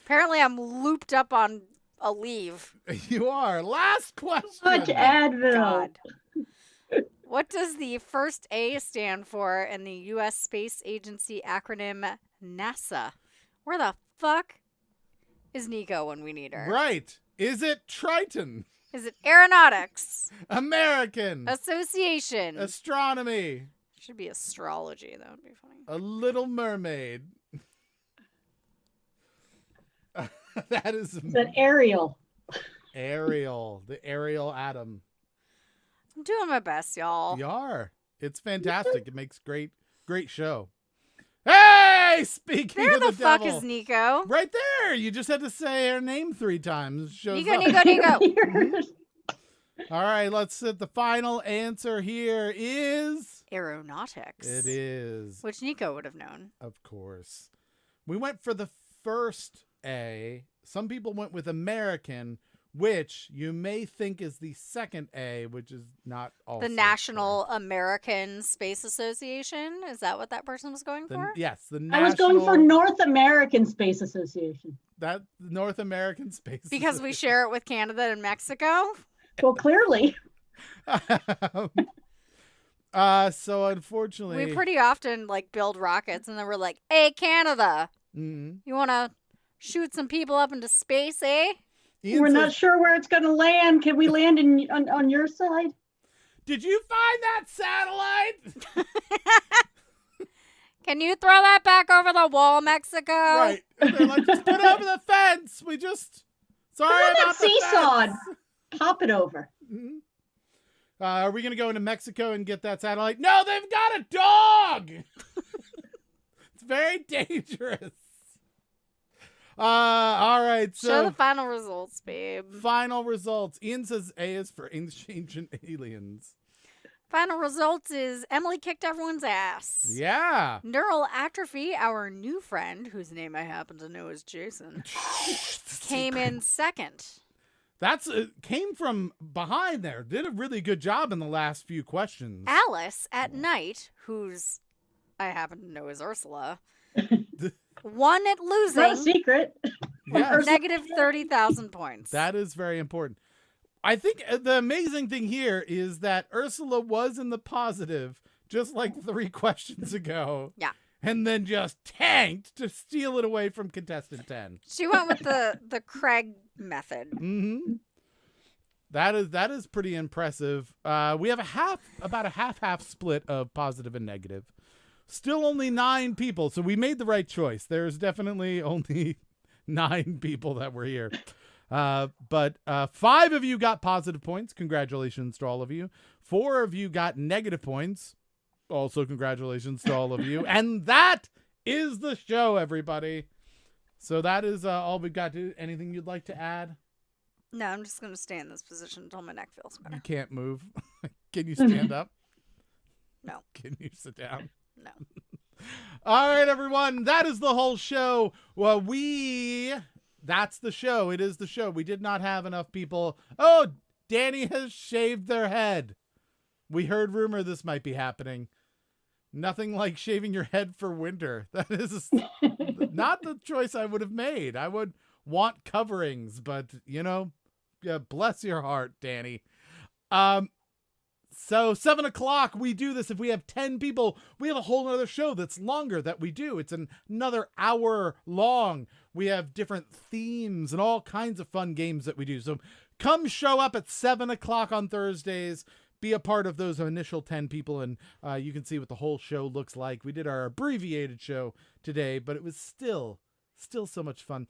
Apparently, I'm looped up on a leave. You are. Last question. Much Advil. God. What does the first A stand for in the U.S. Space Agency acronym NASA? Where the fuck is Nico when we need her? Right. Is it Triton? Is it Aeronautics? American. Association? Astronomy. Should be astrology. That would be funny. A Little Mermaid. That is It's an Ariel. Ariel. The Ariel atom. I'm doing my best, y'all. You are. It's fantastic. It makes great show. Hey, speaking Where of the the fuck devil. is Nico? Right there. You just had to say her name 3 times. It shows Nico, up. Nico, Nico. All right, let's see. The final answer here is... Aeronautics. It is. Which Nico would have known. Of course. We went for the first A. Some people went with American, which you may think is the second A, which is not also The National American Space Association? Is that what that person was going correct. for? Yes, the I was going for National- North American Space Association. that North American Space. Because we share it with Canada and Mexico? Well, clearly. So unfortunately, We pretty often like build rockets and then we're like, hey, Canada, Mhm. you want to shoot some people up into space, eh? Ian We're says, not sure where it's going to land. Can we land on your side? Did you find that satellite? Can you throw that back over the wall, Mexico? Right. And they're like, just put it over the fence. We just sorry Put it on about that seesaw. the fence. Pop it over. Mhm. Are we gonna go into Mexico and get that satellite? No, they've got a dog. It's very dangerous. All right. Show So the final results, babe. final results. Ian says A is for ancient aliens. Final results is Emily kicked everyone's ass. Yeah. Neural atrophy, our new friend, whose name I happen to know is Jason, came in second. That's came from behind there. Did a really good job in the last few questions. Alice at night, whose I happen to know is Ursula, won at It's not a losing. secret. Yes. Negative 30,000 points. That is very important. I think the amazing thing here is that Ursula was in the positive just like 3 questions ago. Yeah. And then just tanked to steal it away from contestant 10. She went with the Craig method. Mm-hmm. That is pretty impressive. We have about a half split of positive and negative. Still only 9 people, so we made the right choice. There's definitely only 9 people that were here. But 5 of you got positive points. Congratulations to all of you. 4 of you got negative points. Also, congratulations to all of you. And that is the show, everybody. So that is all we've got to. Anything you'd like to add? No, I'm just going to stay in this position until my neck feels better. You can't move. Can you stand up? No. Can you sit down? No. All right, everyone. That is the whole show. Well, that's the show. It is the show. We did not have enough people. Oh, Danny has shaved their head. We heard rumor this might be happening. Nothing like shaving your head for winter. That is not the choice I would have made. I would want coverings, but yeah, bless your heart, Danny. So 7 o'clock, we do this. If we have 10 people, we have a whole other show that's longer that we do. It's another hour long. We have different themes and all kinds of fun games that we do. So come show up at 7 o'clock on Thursdays. Be a part of those initial 10 people, and you can see what the whole show looks like. We did our abbreviated show today, but it was still so much fun.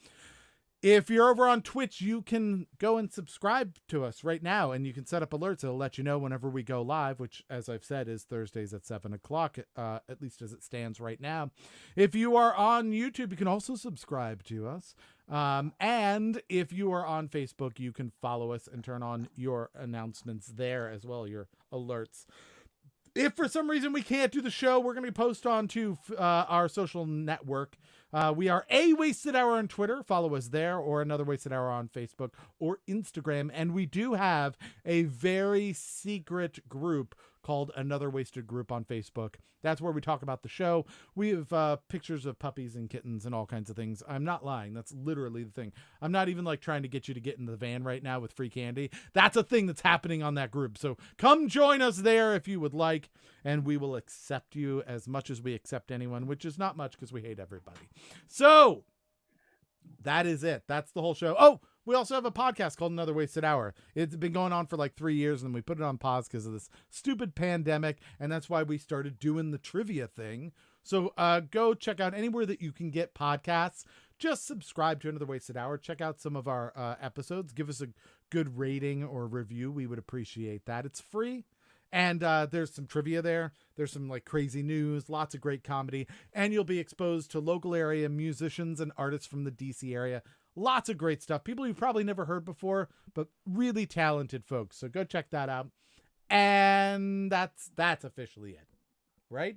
If you're over on Twitch, you can go and subscribe to us right now, and you can set up alerts. It'll let you know whenever we go live, which, as I've said, is Thursdays at 7 o'clock, at least as it stands right now. If you are on YouTube, you can also subscribe to us. And if you are on Facebook, you can follow us and turn on your announcements there as well, your alerts. If for some reason we can't do the show, we're going to post on to our social network. We are A Wasted Hour on Twitter. Follow us there, or Another Wasted Hour on Facebook or Instagram. And we do have a very secret group called Another Wasted Group on Facebook. That's where we talk about the show. We have pictures of puppies and kittens and all kinds of things. I'm not lying. That's literally the thing. I'm not even trying to get you to get in the van right now with free candy. That's a thing that's happening on that group. So come join us there if you would like, and we will accept you as much as we accept anyone, which is not much because we hate everybody. So that is it. That's the whole show. Oh, we also have a podcast called Another Wasted Hour. It's been going on for 3 years, and we put it on pause because of this stupid pandemic, and that's why we started doing the trivia thing. So go check out anywhere that you can get podcasts. Just subscribe to Another Wasted Hour. Check out some of our episodes. Give us a good rating or review. We would appreciate that. It's free. And there's some trivia there. There's some crazy news, lots of great comedy, and you'll be exposed to local area musicians and artists from the DC area. Lots of great stuff. People you've probably never heard before, but really talented folks. So go check that out. And that's officially it, right?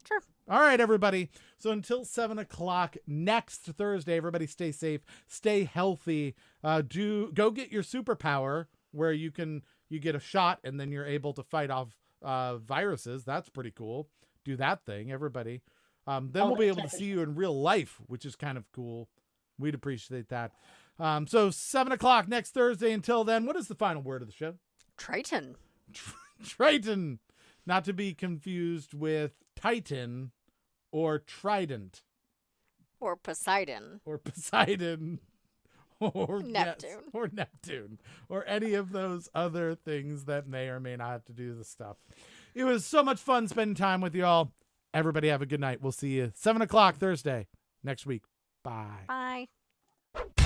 Sure. All right, everybody. So until 7 o'clock next Thursday, everybody stay safe, stay healthy. Go get your superpower where you get a shot and then you're able to fight off viruses. That's pretty cool. Do that thing, everybody. Then we'll be able to see you in real life, which is kind of cool. We'd appreciate that. So 7 o'clock next Thursday. Until then, what is the final word of the show? Triton. Triton. Not to be confused with Titan or Trident. Or Poseidon. Or Poseidon. Or Neptune. Yes, or Neptune. Or any of those other things that may or may not have to do with the stuff. It was so much fun spending time with you all. Everybody have a good night. We'll see you 7 o'clock Thursday next week. Bye. Bye.